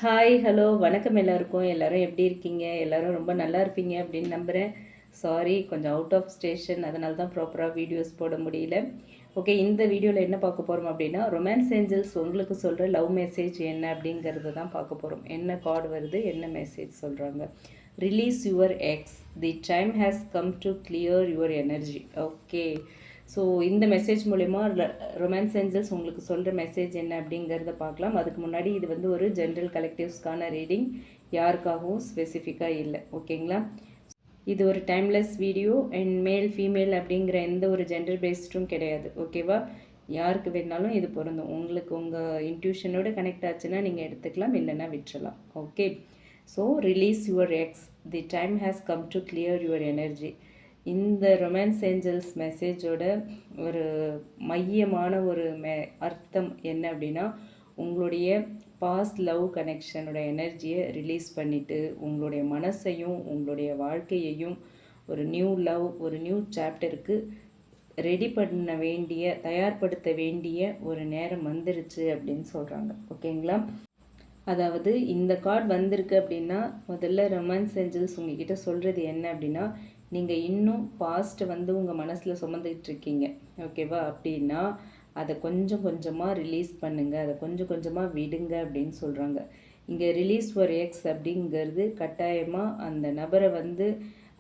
Hi hello வணக்கம் எல்லாருக்கும். எல்லாரும் எப்படி இருக்கீங்க? எல்லாரும் ரொம்ப நல்லா இருப்பீங்க அப்படின்னு நம்புகிறேன். சாரி, கொஞ்சம் அவுட் ஆஃப் ஸ்டேஷன், அதனால தான் ப்ராப்பராக வீடியோஸ் போட முடியல. ஓகே, இந்த வீடியோவில் என்ன பார்க்க போகிறோம் அப்படின்னா, ரொமான்ஸ் ஏஞ்சல்ஸ் உங்களுக்கு சொல்கிற லவ் மெசேஜ் என்ன அப்படிங்கிறத தான் பார்க்க போகிறோம். என்ன கார்டு வருது, என்ன மெசேஜ் சொல்கிறாங்க. Release your X, the time has come to clear your energy. Okay, so இந்த மெசேஜ் மூலயமா ரொமான்ஸ் ஏஞ்சல்ஸ் உங்களுக்கு சொல்கிற மெசேஜ் என்ன அப்படிங்கிறத பார்க்கலாம். அதுக்கு முன்னாடி இது வந்து ஒரு ஜென்ரல் கலெக்டிவ்ஸ்க்கான ரீடிங், யாருக்காகவும் ஸ்பெசிஃபிக்காக இல்லை. ஓகேங்களா? இது ஒரு timeless video and male female அப்படிங்கிற எந்த ஒரு ஜெண்டர் பேஸ்டும் கிடையாது. ஓகேவா? யாருக்கு வேணாலும் இது பொருந்தும். உங்களுக்கு உங்கள் இன்ட்யூஷனோட கனெக்ட் ஆச்சுன்னா நீங்கள் எடுத்துக்கலாம், இல்லைன்னா விட்டுறலாம். Okay, so release your X, the time has come to clear your energy. இந்த ரொமான்ஸ் ஏஞ்சல்ஸ் மெசேஜோட ஒரு மையமான ஒரு அர்த்தம் என்ன அப்படின்னா, உங்களுடைய பாஸ்ட் லவ் கனெக்ஷனோட எனர்ஜியை ரிலீஸ் பண்ணிவிட்டு உங்களுடைய மனசையும் உங்களுடைய வாழ்க்கையையும் ஒரு நியூ லவ், ஒரு நியூ சாப்டருக்கு ரெடி பண்ண வேண்டிய, தயார்படுத்த வேண்டிய ஒரு நேரம் வந்துருச்சு அப்படின்னு சொல்கிறாங்க. ஓகேங்களா? அதாவது இந்த கார்டு வந்திருக்கு அப்படின்னா, முதல்ல ரொமான்ஸ் ஏஞ்சல்ஸ் உங்ககிட்ட சொல்கிறது என்ன அப்படின்னா, நீங்கள் இன்னும் பாஸ்ட்டை வந்து உங்கள் மனசில் சுமந்துக்கிட்டு இருக்கீங்க. ஓகேவா? அப்படின்னா அதை கொஞ்சம் கொஞ்சமாக ரிலீஸ் பண்ணுங்கள், அதை கொஞ்சம் கொஞ்சமாக விடுங்க அப்படின்னு சொல்கிறாங்க. இங்கே ரிலீஸ் ஃபார் எக்ஸ் அப்படிங்கிறது கட்டாயமாக அந்த நபரை வந்து,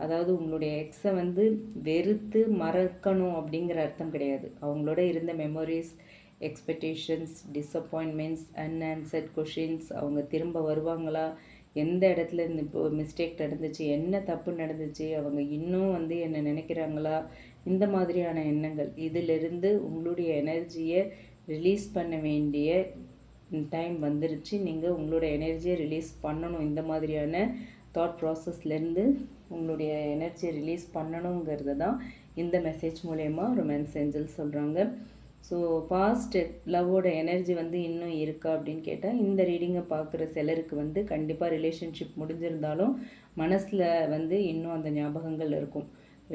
அதாவது உங்களுடைய எக்ஸை வந்து வெறுத்து மறக்கணும் அப்படிங்கிற அர்த்தம் கிடையாது. அவங்களோட இருந்த memories, expectations, disappointments, unanswered questions, அவங்க திரும்ப வருவாங்களா, எந்த இடத்துல இந்த இப்போ மிஸ்டேக் நடந்துச்சு, என்ன தப்பு நடந்துச்சு, அவங்க இன்னும் வந்து என்ன நினைக்கிறாங்களா, இந்த மாதிரியான எண்ணங்கள். இதிலிருந்து உங்களுடைய எனர்ஜியை ரிலீஸ் பண்ண வேண்டிய டைம் வந்துருச்சு. நீங்கள் உங்களோட எனர்ஜியை ரிலீஸ் பண்ணணும். இந்த மாதிரியான தாட் ப்ராசஸ்லேருந்து உங்களுடைய எனர்ஜியை ரிலீஸ் பண்ணணுங்கிறது தான் இந்த மெசேஜ் மூலயமா ரொமான்ஸ் ஏஞ்சல் சொல்கிறாங்க. ஸோ பாஸ்ட் லவ்வோட எனர்ஜி வந்து இன்னும் இருக்கா அப்படின்னு கேட்டால், இந்த ரீடிங்கை பார்க்குற சிலருக்கு வந்து கண்டிப்பாக ரிலேஷன்ஷிப் முடிஞ்சிருந்தாலும் மனசில் வந்து இன்னும் அந்த ஞாபகங்கள் இருக்கும்.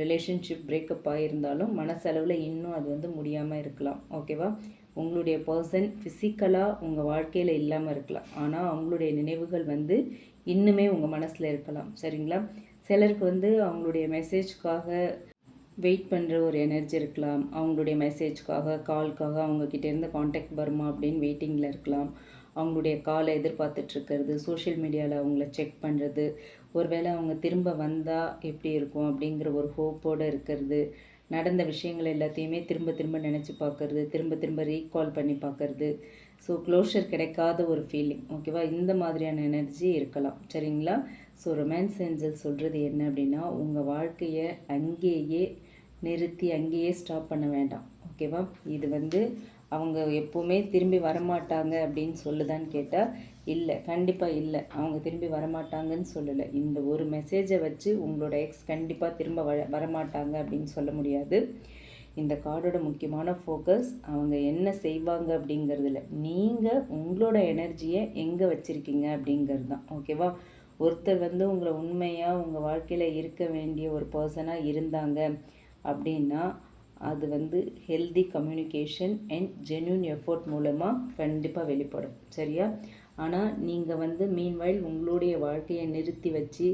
ரிலேஷன்ஷிப் பிரேக்கப் ஆகியிருந்தாலும் மனசளவில் இன்னும் அது வந்து முடியாமல் இருக்கலாம். ஓகேவா? உங்களுடைய பர்சன் ஃபிசிக்கலாக உங்கள் வாழ்க்கையில் இல்லாமல் இருக்கலாம், ஆனால் அவங்களுடைய நினைவுகள் வந்து இன்னுமே உங்கள் மனசில் இருக்கலாம். சரிங்களா? சிலருக்கு வந்து அவங்களுடைய மெசேஜ்க்காக வெயிட் பண்ணுற ஒரு எனர்ஜி இருக்கலாம். அவங்களுடைய மெசேஜ்க்காக, கால்க்காக அவங்கக்கிட்டேருந்து காண்டாக்ட் வருமா அப்படின்னு வெயிட்டிங்கில் இருக்கலாம். அவங்களுடைய காலை எதிர்பார்த்துட்ருக்கிறது, சோஷியல் மீடியாவில் அவங்கள செக் பண்ணுறது, ஒருவேளை அவங்க திரும்ப வந்தால் எப்படி இருக்கும் அப்படிங்கிற ஒரு ஹோப்போடு இருக்கிறது, நடந்த விஷயங்கள் எல்லாத்தையுமே திரும்ப திரும்ப நினச்சி பார்க்குறது, திரும்ப திரும்ப ரீகால் பண்ணி பார்க்குறது. ஸோ க்ளோஷர் கிடைக்காத ஒரு ஃபீலிங். ஓகேவா? இந்த மாதிரியான எனர்ஜி இருக்கலாம். சரிங்களா? ஸோ ரொமான்ஸ் ஏஞ்சல் சொல்கிறது என்ன அப்படின்னா, உங்கள் வாழ்க்கையை அங்கேயே நிறுத்தி அங்கேயே ஸ்டாப் பண்ண வேண்டாம். ஓகேவா? இது வந்து அவங்க எப்போவுமே திரும்பி வரமாட்டாங்க அப்படின்னு சொல்லுதான்னு கேட்டால் இல்லை, கண்டிப்பாக இல்லை. அவங்க திரும்பி வரமாட்டாங்கன்னு சொல்லலை. இந்த ஒரு மெசேஜை வச்சு உங்களோட எக்ஸ் கண்டிப்பாக திரும்ப வரமாட்டாங்க அப்படின்னு சொல்ல முடியாது. இந்த கார்டோட முக்கியமான ஃபோக்கஸ் அவங்க என்ன செய்வாங்க அப்படிங்கிறதுல, நீங்கள் உங்களோட எனர்ஜியை எங்கே வச்சுருக்கீங்க அப்படிங்கிறது தான். ஓகேவா? ஒருத்தர் வந்து உங்களை உண்மையாக உங்கள் வாழ்க்கையில் இருக்க வேண்டிய ஒரு பர்சனாக இருந்தாங்க அப்படின்னா, அது வந்து healthy communication and genuine effort மூலமாக கண்டிப்பாக வெளிப்படும். சரியா? ஆனால் நீங்கள் வந்து மீன்வைல் உங்களுடைய வாழ்க்கையை நிறுத்தி வச்சு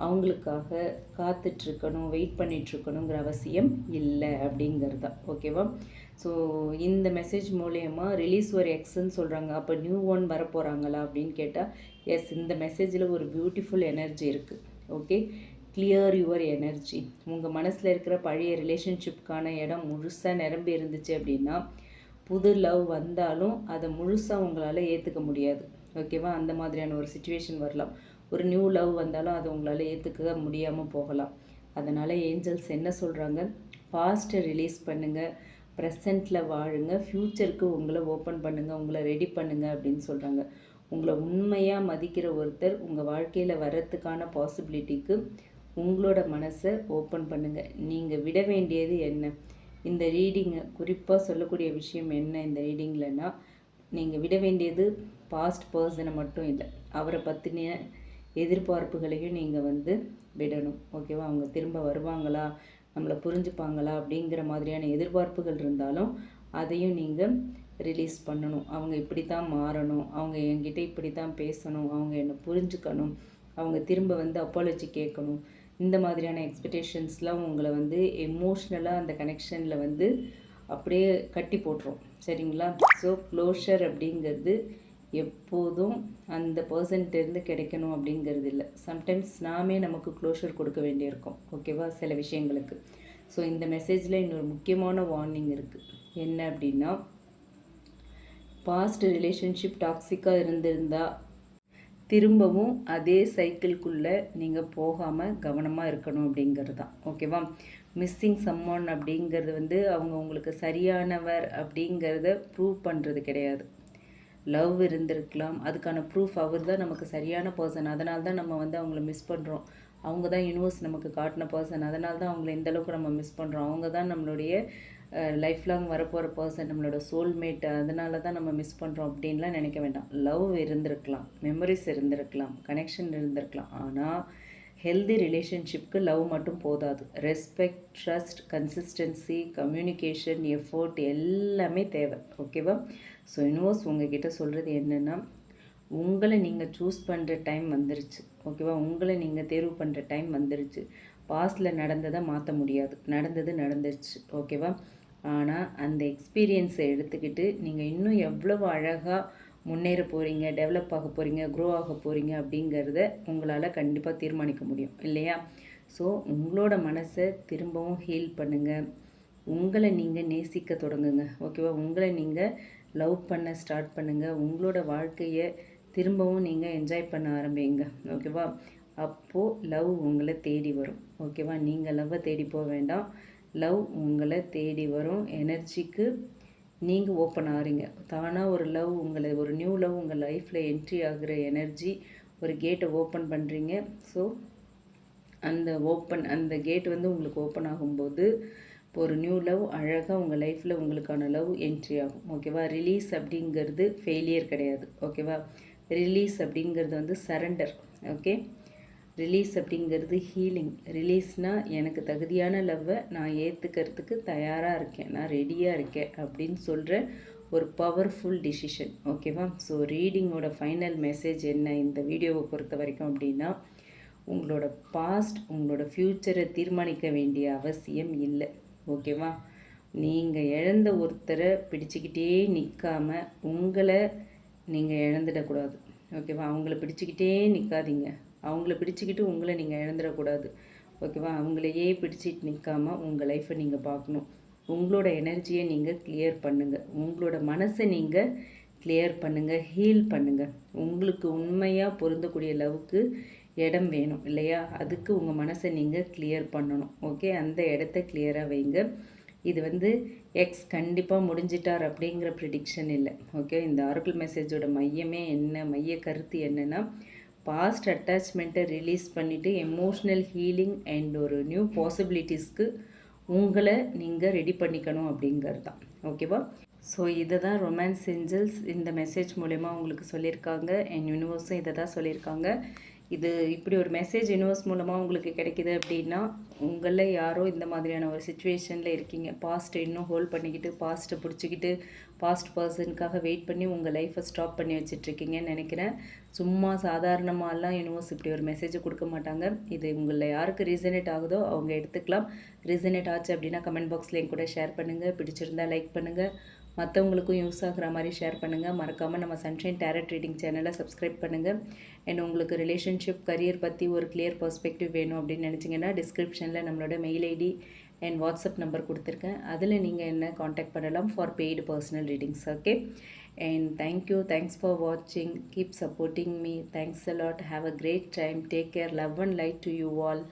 அவங்களுக்காக காத்துட்ருக்கணும், வெயிட் பண்ணிகிட்ருக்கணுங்கிற அவசியம் இல்லை அப்படிங்கிறது தான். ஓகேவா? ஸோ இந்த மெசேஜ் மூலயமா ரிலீஸ் ஒரு எக்ஸ்ன்னு சொல்கிறாங்க. அப்போ நியூ ஒன் வரப்போகிறாங்களா அப்படின்னு கேட்டால் எஸ், இந்த மெசேஜில் ஒரு பியூட்டிஃபுல் எனர்ஜி இருக்குது. Okay, clear your energy. உங்கள் மனசில் இருக்கிற பழைய ரிலேஷன்ஷிப்கான இடம் முழுசாக நிரம்பி இருந்துச்சு அப்படின்னா, புது லவ் வந்தாலும் அதை முழுசாக உங்களால் ஏற்றுக்க முடியாது. ஓகேவா? அந்த மாதிரியான ஒரு சுச்சுவேஷன் வரலாம். ஒரு நியூ லவ் வந்தாலும் அதை உங்களால் ஏற்றுக்க முடியாமல் போகலாம். அதனால் ஏஞ்சல்ஸ் என்ன சொல்கிறாங்க, பாஸ்ட்டை ரிலீஸ் பண்ணுங்கள், ப்ரெசண்ட்டில் வாழுங்க, ஃப்யூச்சருக்கு உங்களை ஓப்பன் பண்ணுங்கள், உங்களை ரெடி பண்ணுங்கள் அப்படின்னு சொல்கிறாங்க. உங்களை உண்மையாக மதிக்கிற ஒருத்தர் உங்கள் வாழ்க்கையில் வர்றதுக்கான பாசிபிலிட்டிக்கு உங்களோட மனசை ஓப்பன் பண்ணுங்கள். நீங்கள் விட வேண்டியது என்ன? இந்த ரீடிங்கை குறிப்பாக சொல்லக்கூடிய விஷயம் என்ன இந்த ரீடிங்லன்னா, நீங்கள் விட வேண்டியது பாஸ்ட் பர்சனை மட்டும் இல்லை, அவரை பற்றின எதிர்பார்ப்புகளையும் நீங்கள் வந்து விடணும். ஓகேவா? அவங்க திரும்ப வருவாங்களா, நம்மளை புரிஞ்சுப்பாங்களா அப்படிங்கிற மாதிரியான எதிர்பார்ப்புகள் இருந்தாலும் அதையும் நீங்கள் ரிலீஸ் பண்ணணும். அவங்க இப்படி தான் மாறணும், அவங்க என்கிட்ட இப்படி தான் பேசணும், அவங்க என்னை புரிஞ்சுக்கணும், அவங்க திரும்ப வந்து அப்பாலஜி கேட்கணும். இந்த மாதிரியான எக்ஸ்பெக்டேஷன்ஸ்லாம் உங்களை வந்து எமோஷ்னலாக அந்த கனெக்ஷனில் வந்து அப்படியே கட்டி போட்டுரும். சரிங்களா? ஸோ க்ளோஷர் அப்படிங்கிறது எப்போதும் அந்த பர்சன்ட்டேருந்து கிடைக்கணும் அப்படிங்கிறது இல்லை. சம்டைம்ஸ் நாமே நமக்கு க்ளோஷர் கொடுக்க வேண்டியிருக்கும். ஓகேவா? சில விஷயங்களுக்கு. ஸோ இந்த மெசேஜில் இன்னொரு முக்கியமான வார்னிங் இருக்குது. என்ன அப்படின்னா, பாஸ்ட் ரிலேஷன்ஷிப் டாக்ஸிக்காக இருந்திருந்தால் திரும்பவும் அதே சைக்கிள்குள்ளே நீங்கள் போகாமல் கவனமாக இருக்கணும் அப்படிங்கிறது தான். ஓகேவா? மிஸ்ஸிங் சம்மோன் அப்படிங்கிறது வந்து அவங்க உங்களுக்கு சரியானவர் அப்படிங்கிறத ப்ரூவ் பண்ணுறது கிடையாது. லவ் இருந்திருக்கலாம், அதுக்கான ப்ரூஃப் அவர் தான் நமக்கு சரியான பர்சன், அதனால தான் நம்ம வந்து அவங்கள மிஸ் பண்ணுறோம். அவங்க தான் யூனிவர்ஸ் நமக்கு காட்டின பர்சன், அதனால தான் அவங்கள எந்தளவுக்கு நம்ம மிஸ் பண்ணுறோம். அவங்க தான் நம்மளுடைய லைஃப் லாங் வரப்போகிற பர்சன், நம்மளோட சோல்மேட், அதனால தான் நம்ம மிஸ் பண்ணுறோம் அப்படின்லாம் நினைக்க வேண்டாம். லவ் இருந்திருக்கலாம், மெமரிஸ் இருந்திருக்கலாம், கனெக்ஷன் இருந்திருக்கலாம். ஆனால் ஹெல்தி ரிலேஷன்ஷிப்க்கு லவ் மட்டும் போதாது. Respect, trust, consistency, communication, effort எல்லாமே தேவை. ஓகேவா? ஸோ யூனிவர்ஸ் உங்ககிட்ட சொல்கிறது என்னென்னா, உங்களை நீங்கள் சூஸ் பண்ணுற டைம் வந்துருச்சு. ஓகேவா? உங்களை நீங்கள் தேர்வு பண்ணுற டைம் வந்துருச்சு. பாஸ்டில் நடந்ததை மாற்ற முடியாது, நடந்தது நடந்துருச்சு. ஓகேவா? ஆனால் அந்த எக்ஸ்பீரியன்ஸை எடுத்துக்கிட்டு நீங்கள் இன்னும் எவ்வளவு அழகாக முன்னேற போகிறீங்க, டெவலப் ஆக போகிறீங்க, க்ரோ ஆக போகிறீங்க அப்படிங்கிறத உங்களால் கண்டிப்பாக தீர்மானிக்க முடியும் இல்லையா? ஸோ உங்களோட மனசை திரும்பவும் ஹீல் பண்ணுங்கள். உங்களை நீங்கள் நேசிக்க தொடங்குங்க. ஓகேவா? உங்களை நீங்கள் லவ் பண்ண ஸ்டார்ட் பண்ணுங்கள். உங்களோட வாழ்க்கையை திரும்பவும் நீங்கள் என்ஜாய் பண்ண ஆரம்பிங்க. ஓகேவா? அப்போது லவ் உங்களை தேடி வரும். ஓகேவா? நீங்கள் லவ்வை தேடி போக வேண்டாம், லவ் உங்களை தேடி வரும். எனர்ஜிக்கு நீங்கள் ஓப்பன் ஆகிறீங்க. தானாக ஒரு லவ் உங்களை, ஒரு நியூ லவ் உங்கள் லைஃப்பில் என்ட்ரி ஆகிற எனர்ஜி, ஒரு கேட்டை ஓப்பன் பண்ணுறீங்க. ஸோ அந்த கேட் வந்து உங்களுக்கு ஓப்பன் ஆகும்போது இப்போ ஒரு நியூ லவ் அழகாக உங்கள் லைஃப்பில் உங்களுக்கான லவ் என்ட்ரி ஆகும். ஓகேவா? ரிலீஸ் அப்படிங்கிறது ஃபெயிலியர் கிடையாது. ஓகேவா? ரிலீஸ் அப்படிங்கிறது வந்து சரண்டர். ஓகே? ரிலீஸ் அப்படிங்கிறது ஹீலிங். ரிலீஸ்னால் எனக்கு தகுதியான லவ்வை நான் ஏற்றுக்கிறதுக்கு தயாராக இருக்கேன், நான் ரெடியாக இருக்கேன் அப்படின்னு சொல்கிற ஒரு பவர்ஃபுல் டிசிஷன். ஓகேவா? ஸோ ரீடிங்கோட ஃபைனல் மெசேஜ் என்ன இந்த வீடியோவை பொறுத்த வரைக்கும் அப்படின்னா, உங்களோட பாஸ்ட் உங்களோட ஃப்யூச்சரை தீர்மானிக்க வேண்டிய அவசியம் இல்லை. ஓகேவா? நீங்கள் இழந்த ஒருத்தரை பிடிச்சிக்கிட்டே நிற்காமல் உங்களை நீங்கள் இழந்துடக்கூடாது. ஓகேவா? அவங்கள பிடிச்சிக்கிட்டே நிற்காதீங்க. அவங்கள பிடிச்சிக்கிட்டு உங்களை நீங்கள் இழந்துடக்கூடாது. ஓகேவா? அவங்களையே பிடிச்சிட்டு நிற்காமல் உங்கள் லைஃப்பை நீங்கள் பார்க்கணும். உங்களோட எனர்ஜியை நீங்கள் கிளியர் பண்ணுங்கள். உங்களோட மனசை நீங்கள் கிளியர் பண்ணுங்கள், ஹீல் பண்ணுங்கள். உங்களுக்கு உண்மையாக பொருந்தக்கூடிய லவ்வுக்கு இடம் வேணும் இல்லையா? அதுக்கு உங்கள் மனசை நீங்கள் கிளியர் பண்ணணும். ஓகே? அந்த இடத்த கிளியராக வைங்க. இது வந்து எக்ஸ் கண்டிப்பாக முடிஞ்சிட்டார் அப்படிங்கிற ப்ரிடிக்ஷன் இல்லை. ஓகே? இந்த ஆரக்கிள் மெசேஜோட மையமே என்ன, மைய கருத்து என்னென்னா, பாஸ்ட் அட்டாச்மெண்ட்டை ரிலீஸ் பண்ணிவிட்டு எமோஷ்னல் ஹீலிங் அண்ட் ஒரு நியூ பாசிபிலிட்டிஸ்க்கு உங்களை நீங்கள் ரெடி பண்ணிக்கணும் அப்படிங்கிறது தான். ஓகேவா? ஸோ இதை தான் ரொமான்ஸ் ஏஞ்சல்ஸ் இந்த மெசேஜ் மூலமா உங்களுக்கு சொல்லியிருக்காங்க. என் யூனிவர்ஸும் இதை தான் சொல்லியிருக்காங்க. இது இப்படி ஒரு மெசேஜ் யூனிவர்ஸ் மூலமாக உங்களுக்கு கிடைக்கிது அப்படின்னா, உங்களில் யாரோ இந்த மாதிரியான ஒரு சுச்சுவேஷனில் இருக்கீங்க. பாஸ்ட்டை இன்னும் ஹோல்ட் பண்ணிக்கிட்டு, பாஸ்ட்டை பிடிச்சிக்கிட்டு, பாஸ்ட் பர்சனுக்காக வெயிட் பண்ணி உங்கள் லைஃப்பை ஸ்டாப் பண்ணி வச்சிட்ருக்கீங்கன்னு நினைக்கிறேன். சும்மா சாதாரணமாலாம் யூனிவர்ஸ் இப்படி ஒரு மெசேஜை கொடுக்க மாட்டாங்க. இது உங்களில் யாருக்கு ரீசனேட் ஆகுதோ அவங்க எடுத்துக்கலாம். ரீசனேட் ஆச்சு அப்படின்னா கமெண்ட் பாக்ஸில் என் கூட ஷேர் பண்ணுங்கள். பிடிச்சிருந்தா லைக் பண்ணுங்கள். மற்றவங்களுக்கும் யூஸ் ஆகிற மாதிரி ஷேர் பண்ணுங்கள். மறக்காமல் நம்ம சன்ஷைன் டேரட் ரீடிங் சேனலை சப்ஸ்கிரைப் பண்ணுங்கள். அண்ட் உங்களுக்கு ரிலேஷன்ஷிப், கரியர் பற்றி ஒரு கிளியர் பர்ஸ்பெக்டிவ் வேணும் அப்படின்னு நினச்சிங்கன்னா டிஸ்கிரிப்ஷனில் நம்மளோட mail ID and WhatsApp number கொடுத்துருக்கேன். அதில் நீங்கள் என்ன காண்டாக்ட் பண்ணலாம் for paid personal readings. Okay? And thank you. Thanks for வாட்சிங். Keep supporting me. Thanks a lot. Have a great time. Take care. Love and light to you all.